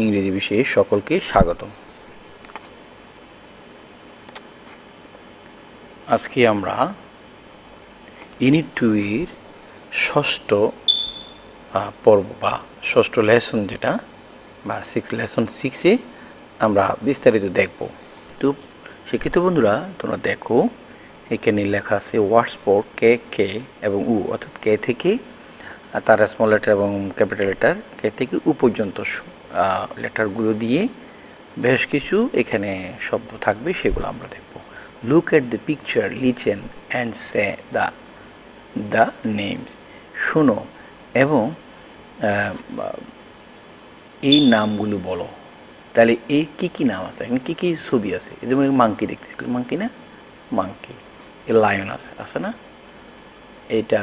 ইংরেজি বিষয়ে সকলকে স্বাগতম। আজকে আমরা ইউনিট 2 এর ষষ্ঠ পর্ব বা ষষ্ঠ লেসন যেটা বা লেসন 6-এ আমরা বিস্তারিত দেখব। তো শিক্ষিত বন্ধুরা, তোমরা দেখো এখানে লেখা আছে ওয়ার্ডস ফর কে কে এবং উ, অর্থাৎ কে থেকে তার স্মল লেটার এবং ক্যাপিটাল লেটার কে থেকে উ পর্যন্ত লেটারগুলো দিয়ে বেশ কিছু এখানে শব্দ থাকবে, সেগুলো আমরা দেখব। Look at the picture, listen and say the names. শোনো এবং এই নামগুলো বলো। তাহলে এই কী নাম আছে, এখানে কী ছবি আছে? যেমন মাংকি দেখতেছিল, মাংকি না, মাংকি। এ লায়ন আছে না? এটা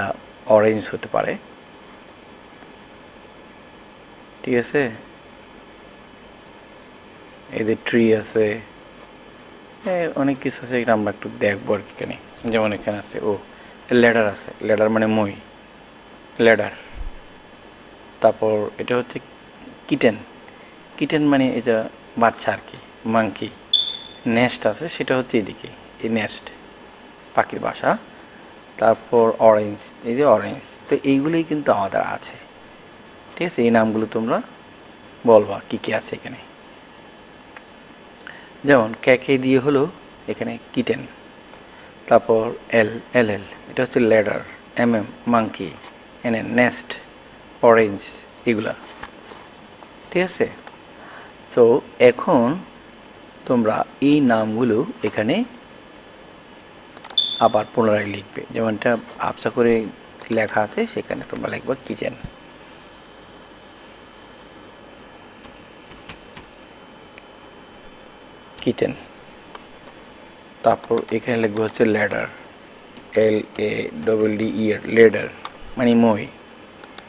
অরেঞ্জ হতে পারে, ঠিক আছে। এই যে ট্রি আছে, অনেক কিছু আছে, এটা আমরা একটু দেখবো আর কি। এখানে যেমন এখানে আছে ল্যাডার আছে, ল্যাডার মানে মই, ল্যাডার। তারপর এটা হচ্ছে কিটেন, কিটেন মানে এই যে বাচ্চা আর কি, মাংকি। নেস্ট আছে, সেটা হচ্ছে এদিকে, এই নেস্ট পাখির বাসা। তারপর অরেঞ্জ, এই যে অরেঞ্জ। তো এইগুলোই কিন্তু আমাদের আছে, ঠিক আছে। এই নামগুলো তোমরা বলবা কী কী আছে এখানে। যেমন কে দিয়ে হলো এখানে কিটেন। তারপর এল এটা হচ্ছে ল্যাডার, মাংকি, নেস্ট, অরেঞ্জ, এগুলা, ঠিক আছে। সো এখন তোমরা এই নামগুলো এখানে আবার পুনরায় লিখবে, যেমনটা আবসা করে লেখা আছে, সেখানে তোমরা লিখবে কিচেন, কিচেন। তারপর এখানে লিখবে হচ্ছে ল্যাডার, LADDE, লেডার মানে মই।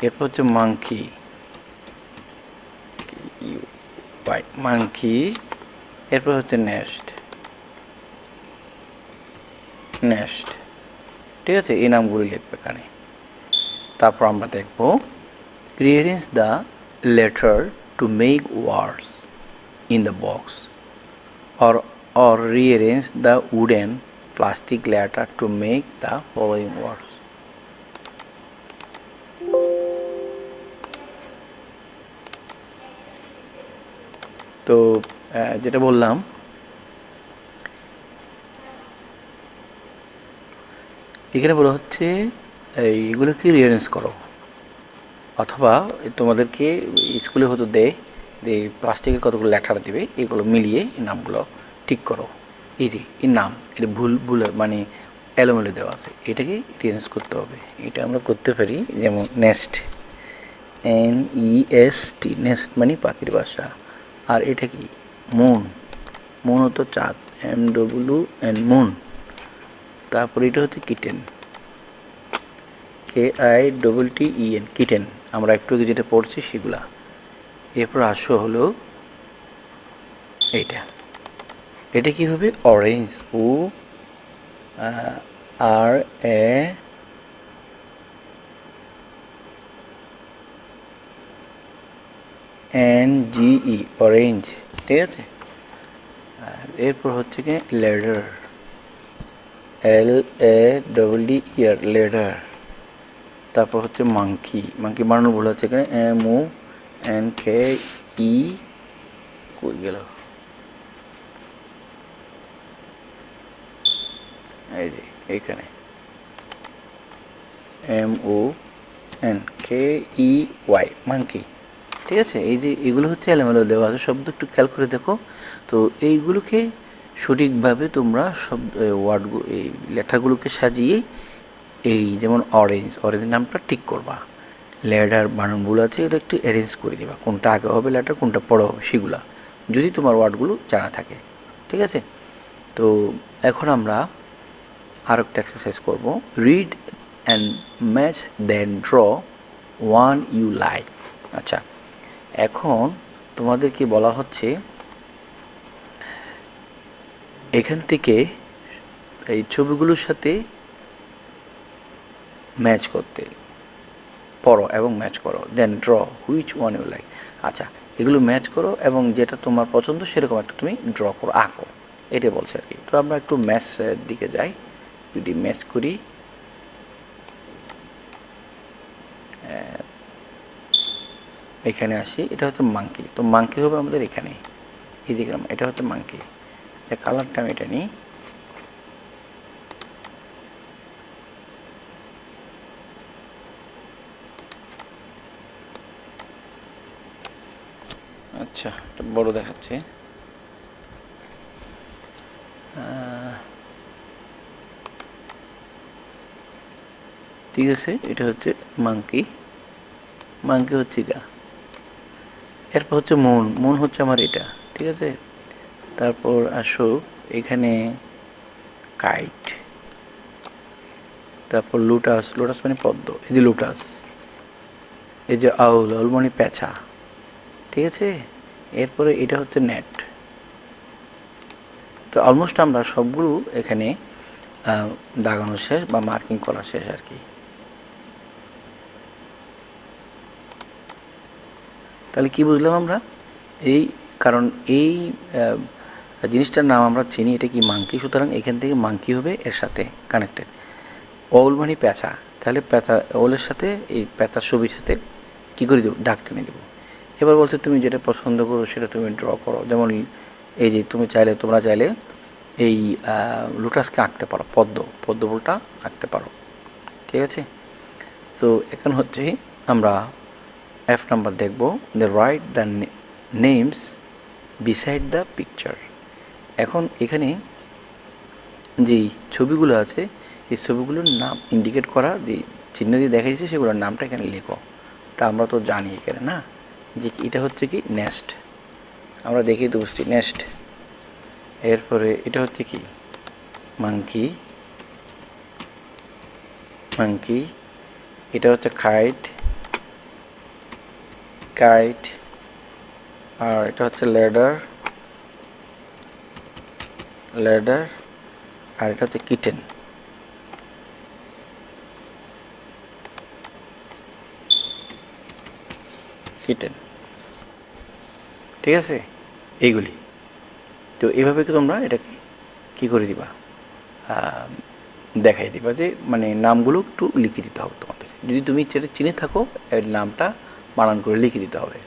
এরপর হচ্ছে মাংকি, মাংকি। এরপর হচ্ছে নেস্ট, ঠিক আছে। এই নামগুলি লিখবে এখানে। তারপর আমরা দেখব rearrange the letter to make words in the box, or rearrange the wooden plastic letter to make the following words. তো যেটা বললাম, এখানে বলা হচ্ছে এইগুলোকে রিঅ্যারেঞ্জ করো, অথবা তোমাদেরকে স্কুলে হয়তো দেয় যে প্লাস্টিকের কতগুলো লেটার দেবে, এগুলো মিলিয়ে এই নামগুলো ঠিক করো। এই যে এই নাম, এটা ভুল মানে এলোমেলো দেওয়া আছে, এটাকে রিঅ্যারেঞ্জ করতে হবে। এটা আমরা করতে পারি, যেমন নেস্ট, NEST, নেস্ট মানে পাখির বাসা। আর এটা কি মুন হতো চাঁদ, MWN, মুন। তারপর এটা হচ্ছে কিটেন, KITTEN, কিটেন। আমরা একটু আগে যেটা পড়ছি সেগুলা। এরপর আসো হলো এটা কি হবে? অরেঞ্জ, ORANGE, অরেঞ্জ, ঠিক আছে। এরপর হচ্ছে কি লেডার, LADDE, লেডার। তারপর হচ্ছে মাংকি বানানো ভুল হচ্ছে এখানে, MONKE, কই গেল, এই যে এইখানে MONKEY, মাংকি, ঠিক আছে। এই যে এগুলো হচ্ছে এলোমেলো দেওয়া আছে শব্দ, একটু খেয়াল করে দেখো। তো এইগুলোকে সঠিকভাবে তোমরা ওয়ার্ডগুলো, এই লেটারগুলোকে সাজিয়ে, এই যেমন অরেঞ্জ নামটা ঠিক করবা। লেটার বানানগুলো আছে, এটা একটু অ্যারেঞ্জ করে দেবা, কোনটা আগে হবে লেটার, কোনটা পরে হবে, সেগুলা যদি তোমার ওয়ার্ডগুলো জানা থাকে, ঠিক আছে। তো এখন আমরা আর একটা এক্সারসাইজ করব, read and match then draw one you like. আচ্ছা, এখন তোমাদেরকে বলা হচ্ছে এখান থেকে এই ছবিগুলোর সাথে ম্যাচ করতে, পড়ো এবং ম্যাচ করো, then draw which one you like. আচ্ছা, এগুলো ম্যাচ করো এবং যেটা তোমার পছন্দ সেরকম একটা তুমি ড্র করো, আঁকো, এটাই বলছে আর কি। তো আমরা একটু ম্যাথের দিকে যাই, যদি ম্যাচ করি, এখানে আসি, এটা হচ্ছে মাংকি। তো মাংকি হবে আমাদের এখানে, এই যে এটা হচ্ছে মাংকি। কালারটা আমি এটা নিই, আচ্ছা এটা বড় দেখাচ্ছে। ঠিক আছে, এটা হচ্ছে মাংকি, মাংকি হচ্ছে এটা। এরপর হচ্ছে মুন, মুন হচ্ছে আমার এটা, ঠিক আছে। তারপর আসো এখানে কাইট, তারপর লোটাস, লোটাস মানে পদ্ম, এই যে লোটাস, এই যে আউল, আউল মানে পেঁচা, ঠিক আছে। এরপরে এটা হচ্ছে নেট। তো অলমোস্ট আমরা সবগুলো এখানে দাগানো শেষ বা মার্কিং করা শেষ আর কি। তাহলে কি বুঝলাম আমরা, এই কারণ এই জিনিসটার নাম আমরা চিনি, এটা কি মাংকি, সুতরাং এখান থেকে মাংকি হবে এর সাথে কানেক্টেড। ওল মানে পেঁচা, তাহলে পেঁচা, ওলের সাথে এই পেঁচার ছবির সাথে কী করে দেবো, ডাক টেনে দেবো। এবার বলছে তুমি যেটা পছন্দ করো সেটা তুমি ড্র করো, যেমন এই যে তুমি চাইলে, তোমরা চাইলে এই লোটাসকে আঁকতে পারো, পদ্ম, পদ্ম ফুলটা আঁকতে পারো, ঠিক আছে। সো এখন হচ্ছে আমরা এফ নাম্বার দেখব, the write the names beside the picture. এখন এখানে যেই ছবিগুলো আছে এই ছবিগুলোর নাম ইন্ডিকেট করা, যে চিহ্ন দিয়ে দেখা যাচ্ছে সেগুলোর নামটা এখানে লেখো। তা আমরা তো জানি এখানে না যে এটা হচ্ছে কি নেস্ট, আমরা দেখেই তো বুঝছি নেস্ট। এরপরে এটা হচ্ছে কি মাংকি, মাংকি, এটা হচ্ছে কাইট, কাইট, আর এটা হচ্ছে ল্যাডার, ল্যাডার, আর এটা হচ্ছে কিটেন, কিটেন, ঠিক আছে এইগুলি। তো এইভাবে কি তোমরা এটাকে কী করে দিবা, দেখাই দিবা, যে মানে নামগুলো একটু লিখে দিতে হবে তোমাদের, যদি তুমি সেটা চিনে থাকো এর নামটা বানান করে লিখে দিতে হবে।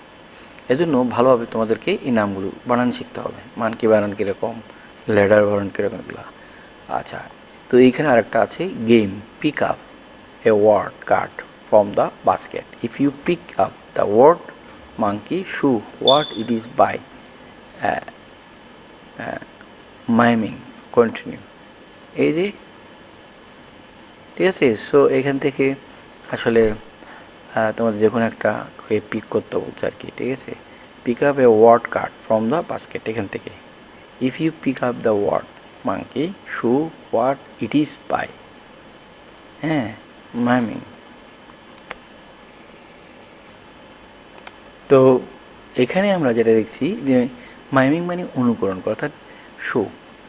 এজন্য ভালোভাবে তোমাদেরকে এই নামগুলো বানান শিখতে হবে, মানকি বানান কীরকম, ল্যাডার বানান কীরকম, এগুলো। আচ্ছা, তো এইখানে আরেকটা আছে game, pick up a word card from the basket, if you pick up the word monkey show what it is by miming continue, এই যে, ঠিক আছে। সো এখান থেকে আসলে তোমাদের যে কোনো একটা হয়ে পিক করতে বলছে আর কি, ঠিক আছে। Pick up a word card from the basket, এখান থেকে if you pick up the word monkey show what it is by, হ্যাঁ, মাইমিং। তো এখানে আমরা যেটা দেখছি যে মাইমিং মানে অনুকরণ করা, অর্থাৎ show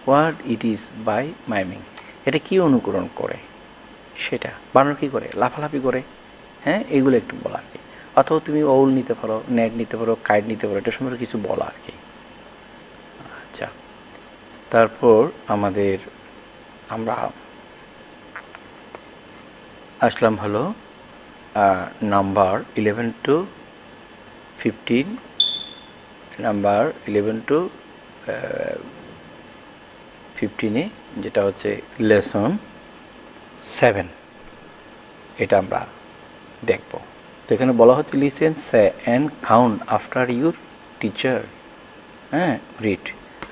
what it is by miming, এটা কি অনুকরণ করে, সেটা বানানো কী করে, লাফালাফি করে, হ্যাঁ, এগুলো একটু বলা আর কি। অথবা তুমি ওল নিতে পারো, নেট নিতে পারো, কাইট নিতে পারো, এটা সম্পর্কে কিছু বলা আর কি। আচ্ছা, তারপর আমরা আসলাম হলো নাম্বার 11 to 15, নাম্বার 11 to 15-এ, যেটা হচ্ছে লেসন 7, এটা আমরা দেখব। তো এখানে বলা হচ্ছে listen, say and count after your teacher, হ্যাঁ, রিড।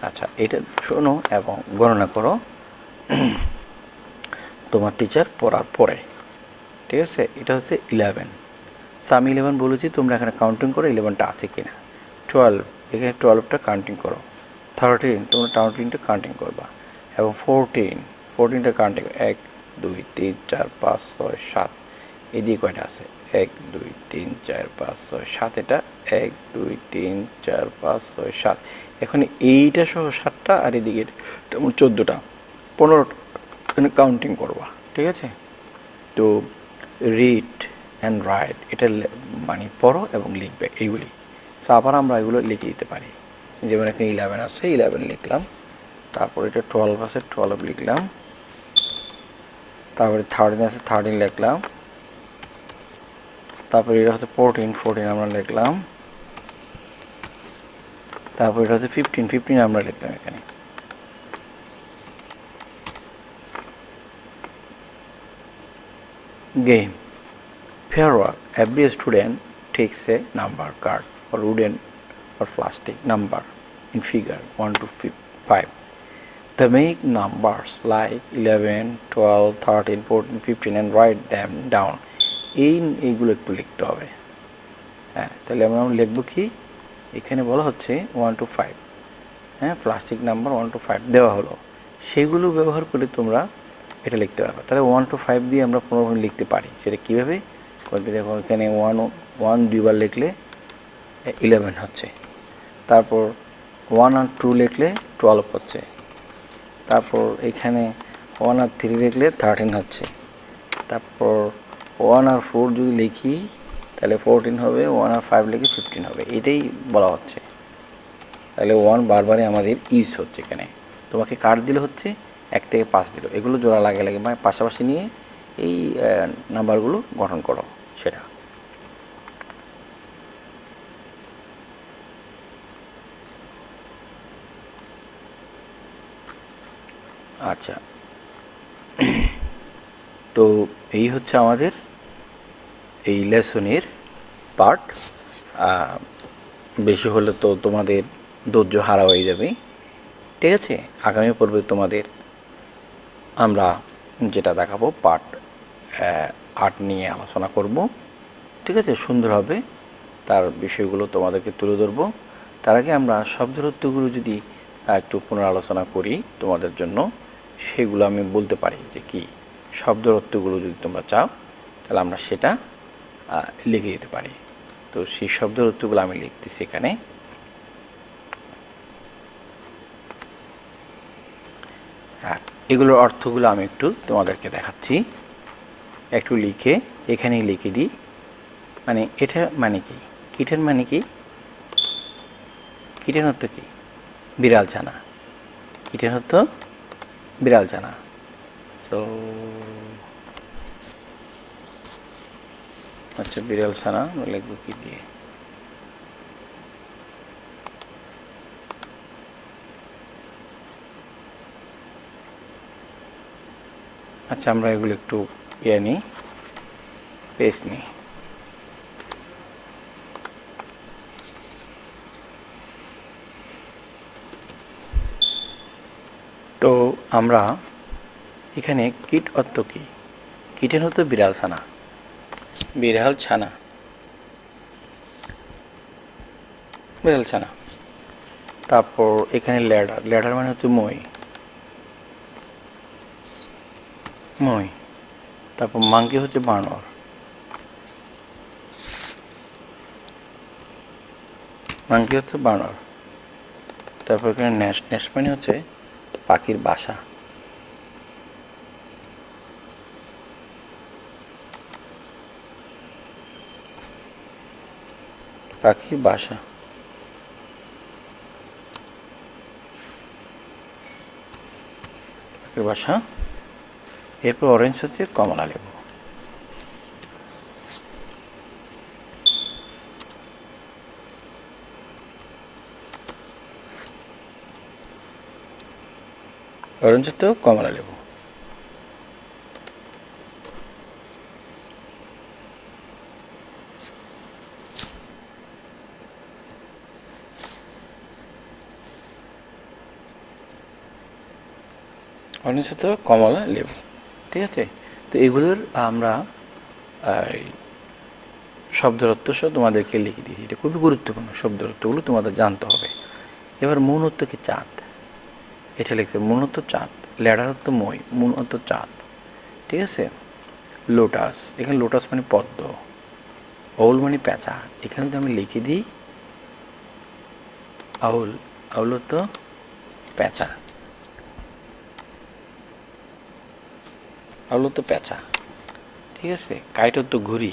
আচ্ছা, এটা শোনো এবং গণনা করো তোমার টিচার পড়ার পরে, ঠিক আছে। এটা হচ্ছে 11, সো আমি 11 বলেছি, তোমরা এখানে কাউন্টিং করো 11টা আছে কি না। 12, এখানে 12টা কাউন্টিং করো। 13, তোমরা 13টা কাউন্টিং করবা, এবং 14টা কাউন্টিং, 1 2 3 4 5 6 7, এদিকে কয়টা আছে, 1 2 3 4 5 6 7, এটা 1 2 3 4 5 6 7, এখন এইটা সহ 7টা, আর এদিকে তেমন 14টা, 15টা এখানে কাউন্টিং করবা, ঠিক আছে। তো রিড অ্যান্ড রাইট, এটা মানে পড়ো এবং লিখবে এইগুলি। সো আবার আমরা এগুলো লিখে দিতে পারি, যেমন এখানে 11 আছে 11 লিখলাম, তারপর এটা 12 আছে 12 লিখলাম, তারপরে 13 আছে 13 লিখলাম, তারপরে এটা হচ্ছে 14 14 আমরা লিখলাম, তারপর এটা হচ্ছে 15 15 আমরা লিখলাম এখানে। Game. Fair work. Every student takes a number card or wooden or plastic number in figure 1 to 5. They make numbers like 11, 12, 13, 14, 15 and write them down. এইগুলো একটু লিখতে হবে। হ্যাঁ, তাহলে আমরা লিখব কি, এখানে বলা হচ্ছে 1 to 5, হ্যাঁ, প্লাস্টিক নাম্বার 1 to 5 দেওয়া হলো, সেগুলো ব্যবহার করে তোমরা এটা লিখতে পারবে। তাহলে 1 to 5 দিয়ে আমরা 15 লিখতে পারি। সেটা কীভাবে? দেখো এখানে 1 দুইবার লিখলে 11 হচ্ছে, তারপর 1 আর 2 লিখলে 12 হচ্ছে, তারপর এখানে 1 আর 3 লিখলে 13 হচ্ছে, তারপর 1 আর 4 যদি লিখি তাহলে 14 হবে, 1 আর 5 লিখে 15 হবে। এটাই বলা হচ্ছে। তাহলে 1 বারবারই আমাদের ইউজ হচ্ছে এখানে। তোমাকে কার্ড দিলে হচ্ছে 1 থেকে 5 দিল, এগুলো জোড়া লাগে মানে পাশাপাশি নিয়ে এই নাম্বারগুলো গঠন করো সেটা। আচ্ছা, তো এই হচ্ছে আমাদের এই লেসনের পার্ট। বেশি হলে তো তোমাদের ধৈর্য হারা হয়ে যাবে, ঠিক আছে। আগামী পর্বে তোমাদের আমরা যেটা দেখাবো পার্ট 8 নিয়ে আলোচনা করব, ঠিক আছে। সুন্দর হবে, তার বিষয়গুলো তোমাদেরকে তুলে ধরবো। তার আগে আমরা শব্দরত্বগুলো যদি একটু পুনরালোচনা করি তোমাদের জন্য, সেগুলো আমি বলতে পারি যে কি শব্দরত্বগুলো যদি তোমরা চাও তাহলে আমরা সেটা লিখে দিতে পারি। তো সেই শব্দরত্বগুলো আমি লিখতেছি এখানে। হ্যাঁ, এগুলোর অর্থগুলো আমি একটু তোমাদেরকে দেখাচ্ছি, একটু লিখে এখানেই লিখে দিই। মানে এটা মানে কি, কিটেন মানে কি, কিটেন হতো কি, বিড়াল ছানা, কিটেন হতো বিড়াল ছানা। সো আচ্ছা, বিড়াল ছানা লিখবো কি দিয়ে, আচ্ছা আমরা এগুলো একটু নিই, পেজ নিই। তো আমরা এখানে কিট অর্থ কি, কিটেন হতো বিড়াল ছানা, বিড়াল ছানা, বিড়াল ছানা। তারপর এখানে ল্যাডার, ল্যাডার মানে হচ্ছে মই, মই। তারপর মাংকি হচ্ছে বানর, মাংকি হচ্ছে বানর। তারপর এখানে নেস্ট, নেস্ট মানে হচ্ছে পাখির বাসা, পাখির বাসা। পাখির বাসা। এরপর অরেঞ্জ হচ্ছে কমলা লেবু, অরেঞ্জ হতো কমলা লেবু। অরেঞ্জ হতো কমলা লেবু, ঠিক আছে। তো এগুলোর আমরা শব্দরত্ব সহ তোমাদেরকে লিখে দিয়েছি। এটা খুবই গুরুত্বপূর্ণ, শব্দরত্বগুলো তোমাদের জানতে হবে। এবার মূল অর্থ কি, চাঁদ, এটা লিখতে মূল অর্থ চাঁদ, ল্যাডার অর্থ মই, মূল অর্থ চাঁদ, ঠিক আছে। লোটাস, এখানে লোটাস মানে পদ্ম, আউল মানে পেঁচা, এখানে যদি আমি লিখে দিই আউল, আউল অর্থ পেঁচা, আউল অর্থ পেঁচা, ঠিক আছে। কাইট অর্থ ঘুড়ি,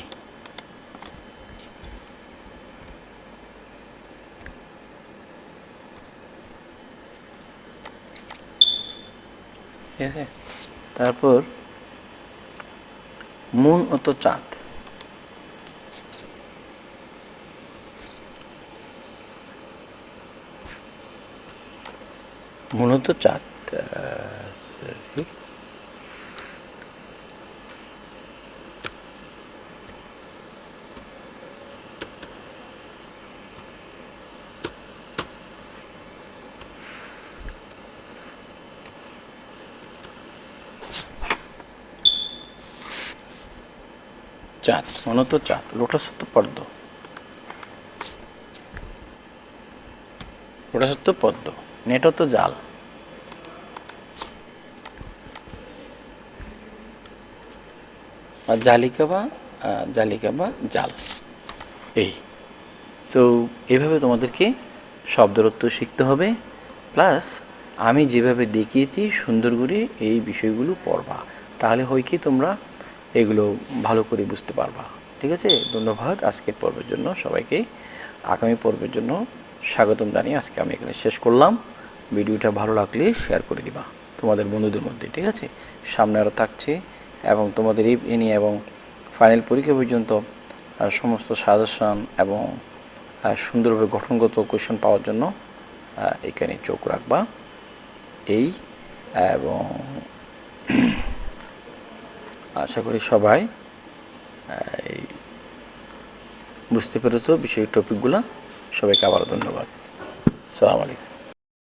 ঠিক আছে। তারপর মুন অত চাঁদ, মূলত চাঁদ, sorry, চাঁদ, মূলত চাঁদ, লোটাসত্ব পদ্ম, লোটাসত্ব পদ্ম, নেটত জাল, আর জালিকা বা জাল। এই সো এইভাবে তোমাদেরকে শব্দের অর্থ শিখতে হবে, প্লাস আমি যেভাবে দেখিয়েছি সুন্দর করে এই বিষয়গুলো পড়বা, তাহলে হয় কি তোমরা এগুলো ভালো করে বুঝতে পারবা। ঠিক আছে, ধন্যবাদ আজকের পর্বের জন্য সবাইকে। আগামী পর্বের জন্য স্বাগতম জানিয়ে আজকে আমি এখানে শেষ করলাম। ভিডিওটা ভালো লাগলে শেয়ার করে দিবা তোমাদের বন্ধুদের মধ্যে। ঠিক আছে, সামনে আরও থাকছে, এবং তোমাদের এই নিয়ে এবং ফাইনাল পরীক্ষা পর্যন্ত সমস্ত সাজেশন এবং সুন্দরভাবে গঠনগত কোয়েশন পাওয়ার জন্য এখানে চোখ রাখবা। এই এবং আশা করি সবাই বুঝতে পেরেছো বিষয় টপিকগুলো। সবাইকে আবারও ধন্যবাদ। আসসালামু আলাইকুম।